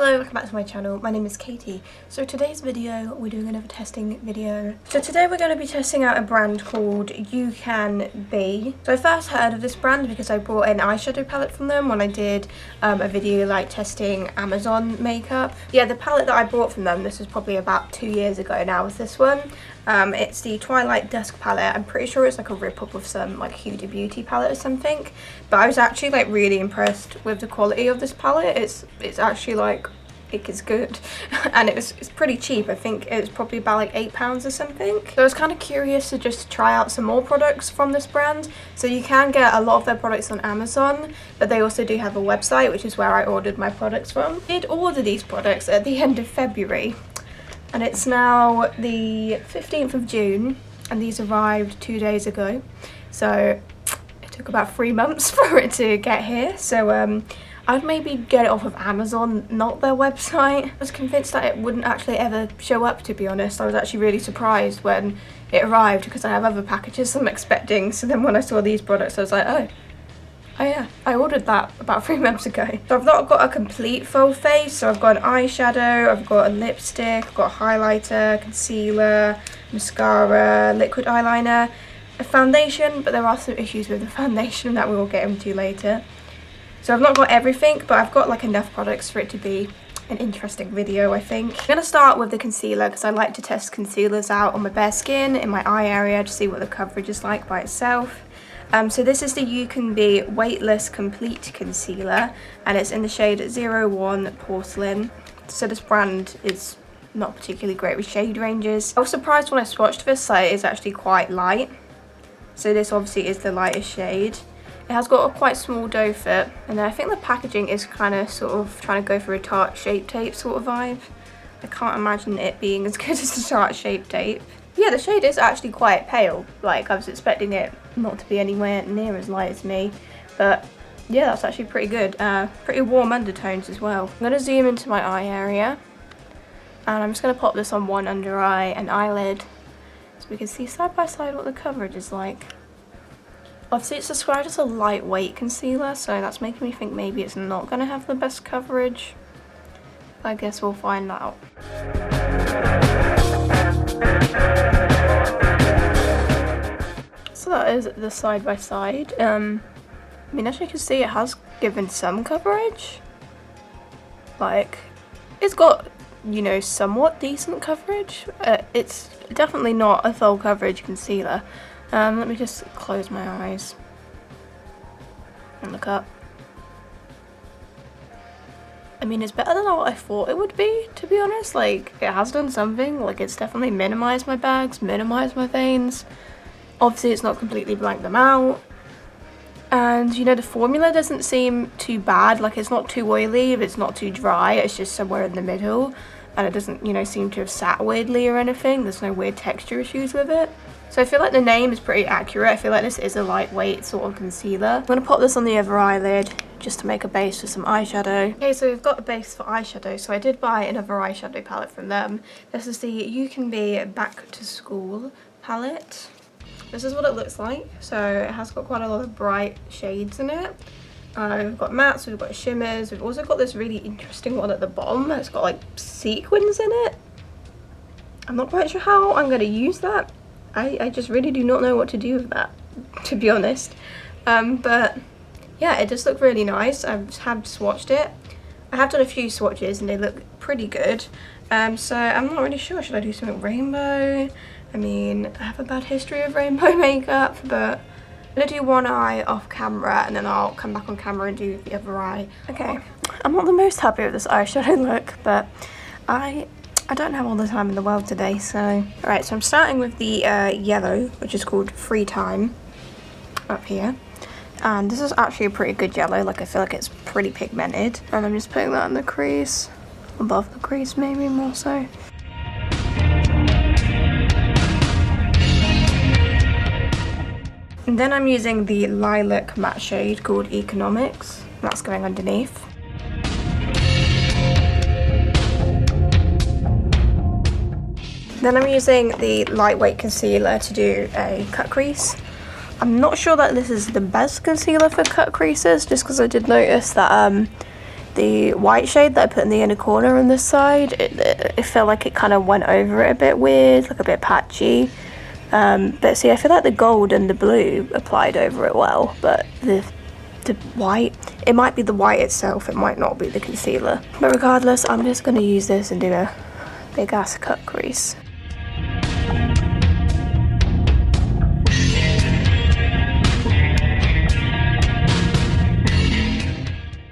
Hello, welcome back to my channel. My name is Katie. So today's video, we're doing another testing video. So today we're going to be testing out a brand called UCANBE. So I first heard of this brand because I bought an eyeshadow palette from them when I did a video like testing Amazon makeup. Yeah, the palette that I bought from them, this was probably about 2 years ago now, was this one. It's the Twilight Dusk palette. I'm pretty sure it's like a rip-off of some like Huda Beauty palette or something. But I was actually like really impressed with the quality of this palette. It's actually like, it is good. And it's pretty cheap. I think it was probably about like £8 or something. So I was kind of curious to just try out some more products from this brand. So you can get a lot of their products on Amazon, but they also do have a website, which is where I ordered my products from. I did order these products at the end of February. And it's now the 15th of June, and these arrived 2 days ago. So it took about 3 months for it to get here. So I'd maybe get it off of Amazon, not their website. I was convinced that it wouldn't actually ever show up, to be honest. I was actually really surprised when it arrived because I have other packages I'm expecting. So then when I saw these products, I was like, oh yeah, I ordered that about 3 months ago. So I've not got a complete full face, so I've got an eyeshadow, I've got a lipstick, I've got a highlighter, concealer, mascara, liquid eyeliner, a foundation, but there are some issues with the foundation that we will get into later. So I've not got everything, but I've got like enough products for it to be an interesting video, I think. I'm gonna start with the concealer because I like to test concealers out on my bare skin, in my eye area, to see what the coverage is like by itself. So this is the UCANBE Weightless Complete Concealer, and it's in the shade 01 Porcelain. So this brand is not particularly great with shade ranges. I was surprised when I swatched this that it is actually quite light. So this obviously is the lightest shade. It has got a quite small doe foot, and then I think the packaging is kind of sort of trying to go for a Tarte Shape Tape sort of vibe. I can't imagine it being as good as the Tarte Shape Tape. Yeah, the shade is actually quite pale. Like, I was expecting it not to be anywhere near as light as me, but yeah, that's actually pretty good. Pretty warm undertones as well. I'm going to zoom into my eye area, and I'm just going to pop this on one under eye and eyelid so we can see side by side what the coverage is like. Obviously it's described as a lightweight concealer, so that's making me think maybe it's not going to have the best coverage. I guess we'll find out. So that is the side by side. I mean, as you can see, it has given some coverage. Like, it's got, you know, somewhat decent coverage. It's definitely not a full coverage concealer. Let me just close my eyes and look up. I mean, it's better than what I thought it would be, to be honest. Like, it has done something. Like, it's definitely minimized my bags, minimized my veins. Obviously, it's not completely blanked them out. And, you know, the formula doesn't seem too bad. Like, it's not too oily, it's not too dry. It's just somewhere in the middle. And it doesn't, you know, seem to have sat weirdly or anything. There's no weird texture issues with it. So I feel like the name is pretty accurate. I feel like this is a lightweight sort of concealer. I'm going to pop this on the other eyelid just to make a base for some eyeshadow. Okay, so we've got a base for eyeshadow. So I did buy another eyeshadow palette from them. This is the UCANBE Back to School palette. This is what it looks like. So it has got quite a lot of bright shades in it. We've got mattes, we've got shimmers. We've also got this really interesting one at the bottom. It's got like sequins in it. I'm not quite sure how I'm going to use that. I just really do not know what to do with that, to be honest. But yeah, it does look really nice. I have swatched it. I have done a few swatches and they look pretty good. So I'm not really sure. Should I do something rainbow? I mean, I have a bad history of rainbow makeup, but I'm going to do one eye off camera and then I'll come back on camera and do the other eye. Okay, I'm not the most happy with this eyeshadow look, but I don't have all the time in the world today, so... Alright, so I'm starting with the yellow, which is called Free Time, up here. And this is actually a pretty good yellow, like I feel like it's pretty pigmented. And I'm just putting that in the crease, above the crease maybe more so. And then I'm using the lilac matte shade called Economics. That's going underneath. Then I'm using the lightweight concealer to do a cut crease. I'm not sure that this is the best concealer for cut creases, just because I did notice that the white shade that I put in the inner corner on this side, it felt like it kind of went over it a bit weird, like a bit patchy. But see, I feel like the gold and the blue applied over it well, but the white, it might be the white itself, it might not be the concealer. But regardless, I'm just going to use this and do a big ass cut crease.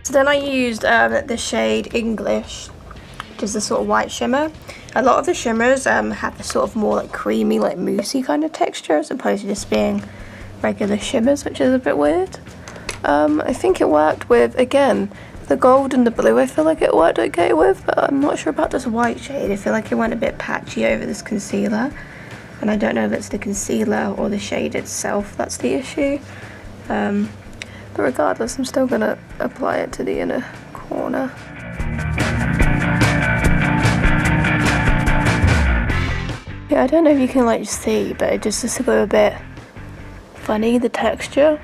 So then I used the shade English, which is the sort of white shimmer. A lot of the shimmers have this sort of more like creamy, like moussey kind of texture, as opposed to just being regular shimmers, which is a bit weird. I think it worked with, again, the gold and the blue I feel like it worked okay with, but I'm not sure about this white shade. I feel like it went a bit patchy over this concealer, and I don't know if it's the concealer or the shade itself that's the issue. But regardless, I'm still going to apply it to the inner corner. Yeah, I don't know if you can like see, but it just got a bit funny, the texture.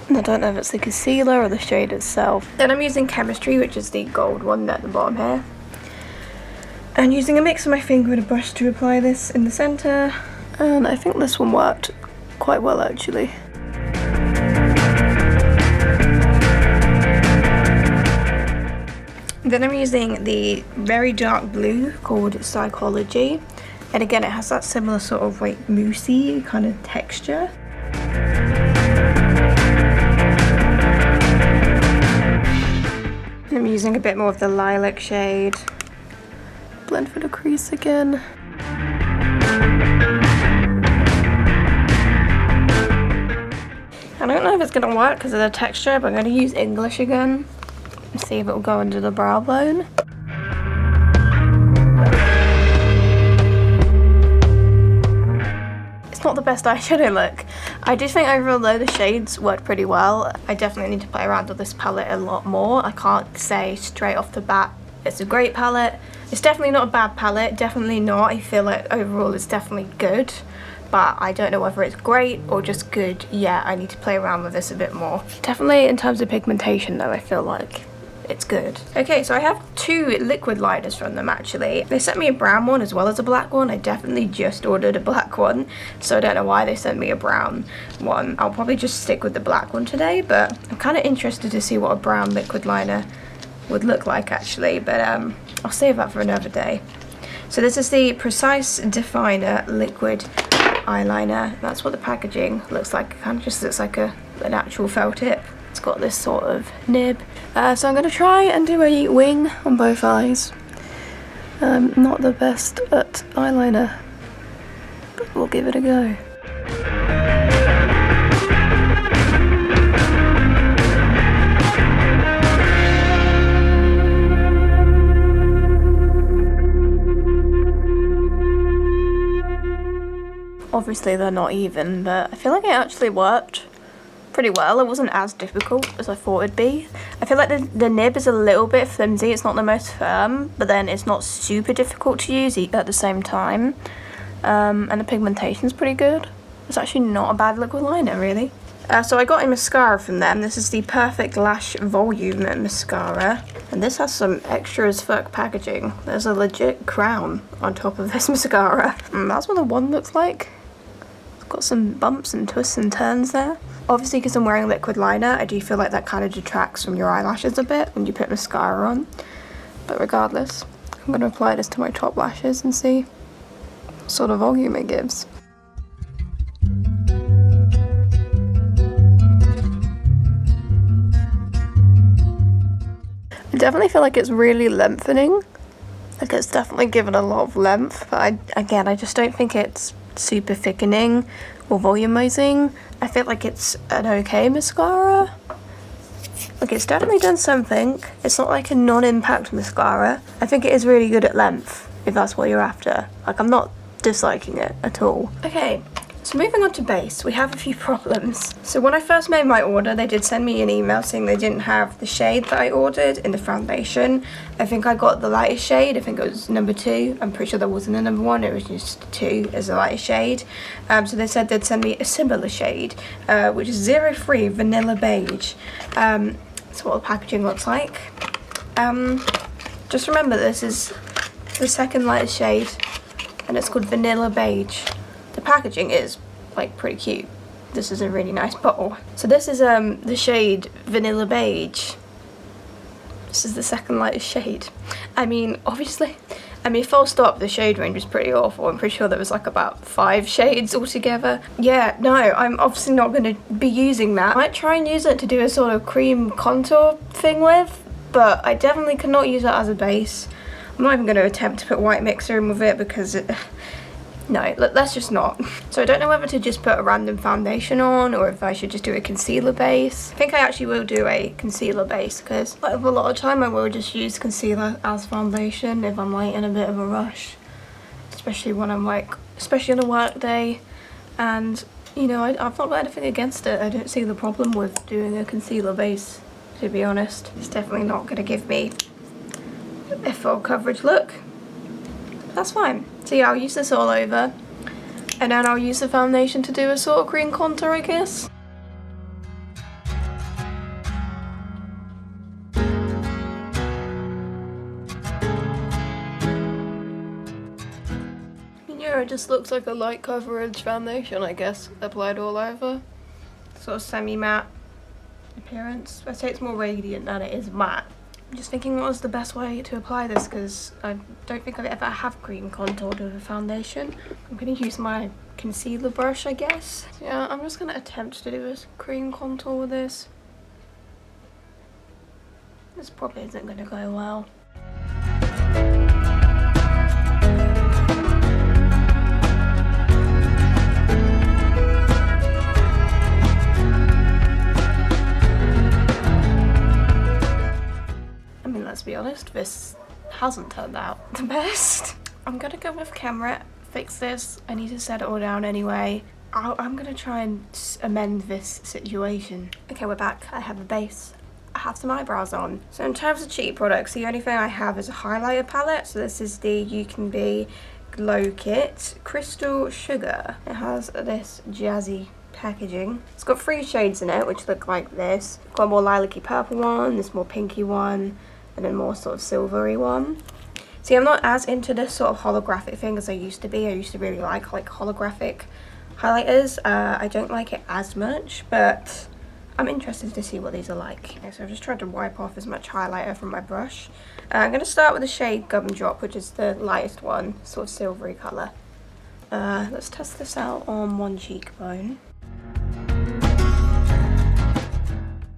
And I don't know if it's the concealer or the shade itself. Then I'm using Chemistry, which is the gold one at the bottom here. And using a mix of my finger and a brush to apply this in the centre. And I think this one worked quite well actually. Then I'm using the very dark blue called Psychology. And again, it has that similar sort of like moussey kind of texture. I'm using a bit more of the lilac shade. Blend for the crease again. I don't know if it's going to work because of the texture, but I'm going to use English again and see if it will go under the brow bone. It's not the best eyeshadow look. I do think overall though the shades worked pretty well. I definitely need to play around with this palette a lot more. I can't say straight off the bat it's a great palette. It's definitely not a bad palette, definitely not. I feel like overall it's definitely good, but I don't know whether it's great or just good yet. I need to play around with this a bit more. Definitely in terms of pigmentation though, I feel like it's good. Okay, so I have two liquid liners from them actually. They sent me a brown one as well as a black one. I definitely just ordered a black one, so I don't know why they sent me a brown one. I'll probably just stick with the black one today, but I'm kind of interested to see what a brown liquid liner would look like actually, but I'll save that for another day. So this is the Precise Definer liquid eyeliner. That's what the packaging looks like. It kind of just looks like an actual felt tip. It's got this sort of nib. So I'm going to try and do a wing on both eyes. Not the best at eyeliner, but we'll give it a go. Obviously they're not even, but I feel like it actually worked pretty well. It wasn't as difficult as I thought it'd be. I feel like the nib is a little bit flimsy. It's not the most firm, but then it's not super difficult to use at the same time. And the pigmentation's pretty good. It's actually not a bad liquid liner, really. So I got a mascara from them. This is the Perfect Lash Volume Mascara. And this has some extra as fuck packaging. There's a legit crown on top of this mascara. And that's what the one looks like. It's got some bumps and twists and turns there. Obviously, because I'm wearing liquid liner, I do feel like that kind of detracts from your eyelashes a bit when you put mascara on. But regardless, I'm going to apply this to my top lashes and see what sort of volume it gives. I definitely feel like it's really lengthening. Like it's definitely given a lot of length, but I just don't think it's super thickening or volumizing. I feel like it's an okay mascara. Like it's definitely done something. It's not like a non-impact mascara. I think it is really good at length, if that's what you're after. Like I'm not disliking it at all. Okay, so moving on to base, we have a few problems. So when I first made my order, they did send me an email saying they didn't have the shade that I ordered in the foundation. I think I got the lightest shade. I think it was number 2. I'm pretty sure there wasn't a number 1. It was just 2 as the lightest shade. So they said they'd send me a similar shade, which is 03 Vanilla Beige. That's what the packaging looks like. Just remember, this is the second lightest shade, and it's called Vanilla Beige. The packaging is like pretty cute. This is a really nice bottle. So this is the shade Vanilla Beige. This is the second lightest shade. I mean, obviously, full stop, the shade range was pretty awful. I'm pretty sure there was like about 5 shades altogether. Yeah, no, I'm obviously not going to be using that. I might try and use it to do a sort of cream contour thing with, but I definitely cannot use that as a base. I'm not even going to attempt to put white mixer in with it because no, let's just not. So I don't know whether to just put a random foundation on or if I should just do a concealer base. I think I actually will do a concealer base because a lot of time I will just use concealer as foundation if I'm like in a bit of a rush. Especially when I'm like, especially on a work day. And you know, I've not got anything against it. I don't see the problem with doing a concealer base, to be honest. It's definitely not going to give me a full coverage look. That's fine. So yeah, I'll use this all over, and then I'll use the foundation to do a sort of cream contour, I guess. Yeah, it just looks like a light coverage foundation, I guess, applied all over. Sort of semi-matte appearance. I'd say it's more radiant than it is matte. I'm just thinking what was the best way to apply this because I don't think I've ever have cream contoured with a foundation. I'm going to use my concealer brush, I guess. So yeah, I'm just going to attempt to do a cream contour with this. This probably isn't going to go well. Let's be honest, this hasn't turned out the best. I'm gonna go with camera, fix this. I need to set it all down anyway. I'm gonna try and amend this situation. Okay, we're back. I have a base. I have some eyebrows on. So in terms of cheap products, the only thing I have is a highlighter palette. So this is the UCANBE Glow Kit Crystal Sugar. It has this jazzy packaging. It's got 3 shades in it, which look like this. Got a more lilac-y purple one, this more pinky one, and a more sort of silvery one. See, I'm not as into this sort of holographic thing as I used to be. I used to really like holographic highlighters. I don't like it as much, but I'm interested to see what these are like. Okay, so I've just tried to wipe off as much highlighter from my brush. I'm going to start with the shade Gumdrop, which is the lightest one, sort of silvery colour. Let's test this out on one cheekbone.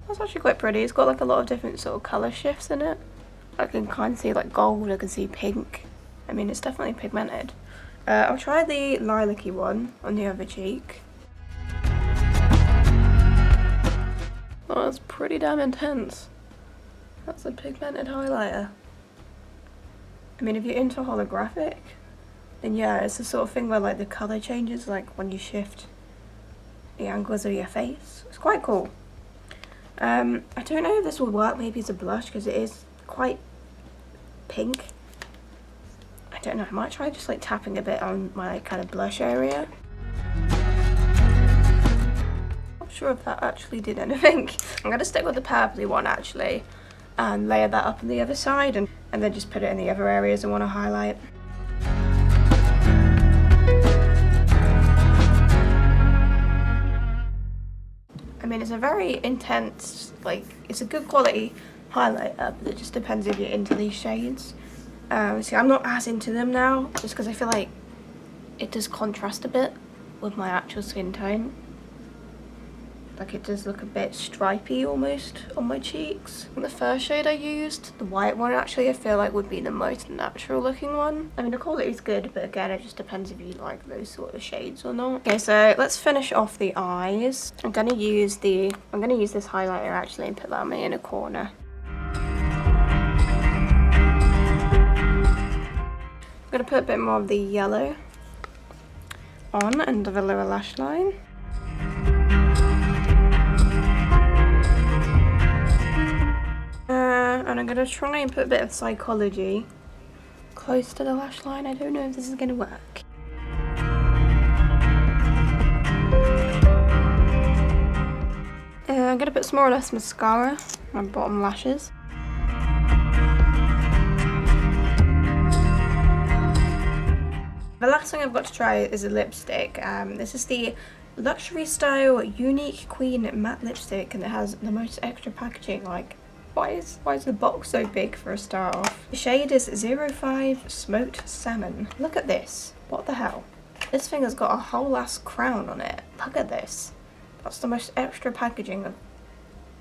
That's actually quite pretty. It's got like a lot of different sort of colour shifts in it. I can kind of see like gold, I can see pink. I mean, it's definitely pigmented. I'll try the lilac-y one on the other cheek. Oh, that's pretty damn intense. That's a pigmented highlighter. I mean, if you're into holographic, then yeah, it's the sort of thing where like the colour changes like when you shift the angles of your face. It's quite cool. I don't know if this will work maybe as a blush because it is quite pink. I don't know, I might try just like tapping a bit on my like, kind of blush area. Not sure if that actually did anything. I'm going to stick with the purpley one actually and layer that up on the other side and then just put it in the other areas I want to highlight. I mean, it's a very intense, like, it's a good quality highlighter, but it just depends if you're into these shades. See, I'm not as into them now, just because I feel like it does contrast a bit with my actual skin tone. Like, it does look a bit stripy almost on my cheeks. And the first shade I used, the white one, actually, I feel like would be the most natural looking one. I mean, the quality is good, but again, it just depends if you like those sort of shades or not. Okay, so let's finish off the eyes. I'm gonna use this highlighter actually and put that on my inner corner. I'm gonna put a bit more of the yellow on under the lower lash line. And I'm going to try and put a bit of Psychology close to the lash line. I don't know if this is going to work. I'm going to put some more or less mascara on my bottom lashes. The last thing I've got to try is a lipstick. This is the Luxury Style Unique Queen Matte Lipstick, and it has the most extra packaging. Like, why is the box so big for a start off? The shade is 05 Smoked Salmon. Look at this. What the hell? This thing has got a whole ass crown on it. Look at this. That's the most extra packaging I've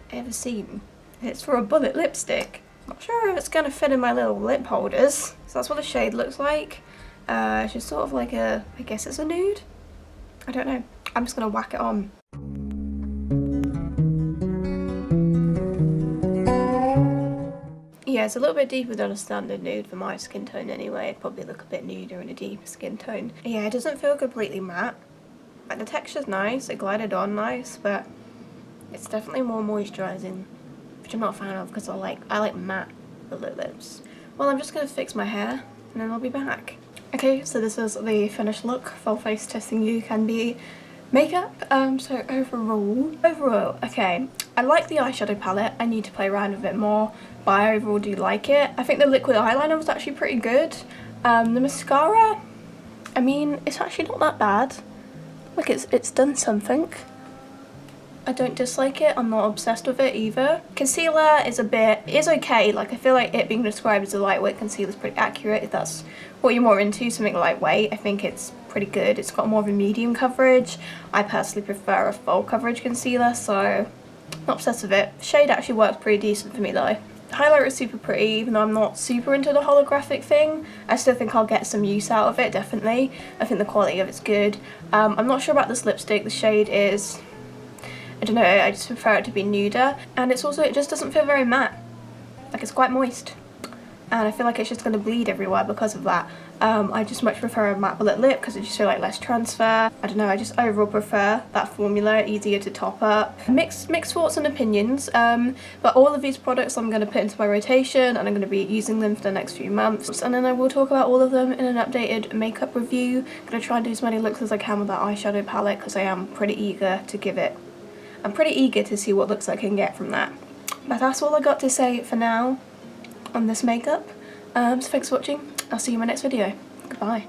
ever seen. It's for a bullet lipstick. Not sure if it's going to fit in my little lip holders. So that's what the shade looks like. It's just sort of like a, I guess it's a nude? I don't know. I'm just going to whack it on. Yeah, it's a little bit deeper than a standard nude for my skin tone anyway. It'd probably look a bit nuder in a deeper skin tone. Yeah, it doesn't feel completely matte. Like, the texture's nice, it glided on nice, but it's definitely more moisturising, which I'm not a fan of because I like matte lip lips. Well, I'm just going to fix my hair and then I'll be back. Okay, so this is the finished look, full face testing UCANBE makeup. So overall, okay, I like the eyeshadow palette. I need to play around with it more, but I overall do like it. I think the liquid eyeliner was actually pretty good. The mascara, I mean, it's actually not that bad. Like, it's done something. I don't dislike it, I'm not obsessed with it either. Concealer is okay. Like, I feel like it being described as a lightweight concealer is pretty accurate if that's what you're more into, something lightweight. I think it's pretty good. It's got more of a medium coverage. I personally prefer a full coverage concealer, so not obsessed with it. Shade actually works pretty decent for me though. The highlighter is super pretty, even though I'm not super into the holographic thing. I still think I'll get some use out of it, definitely. I think the quality of it's good. I'm not sure about this lipstick. The shade is, I don't know, I just prefer it to be nuder. And it's also, it just doesn't feel very matte. Like, it's quite moist. And I feel like it's just going to bleed everywhere because of that. I just much prefer a matte bullet lip because I just feel like less transfer. I don't know, I just overall prefer that formula, easier to top up. Mixed thoughts and opinions, but all of these products I'm going to put into my rotation and I'm going to be using them for the next few months. And then I will talk about all of them in an updated makeup review. I'm going to try and do as many looks as I can with that eyeshadow palette because I am pretty eager to give it. I'm pretty eager to see what looks I can get from that. But that's all I got to say for now on this makeup. So thanks for watching. I'll see you in my next video. Goodbye.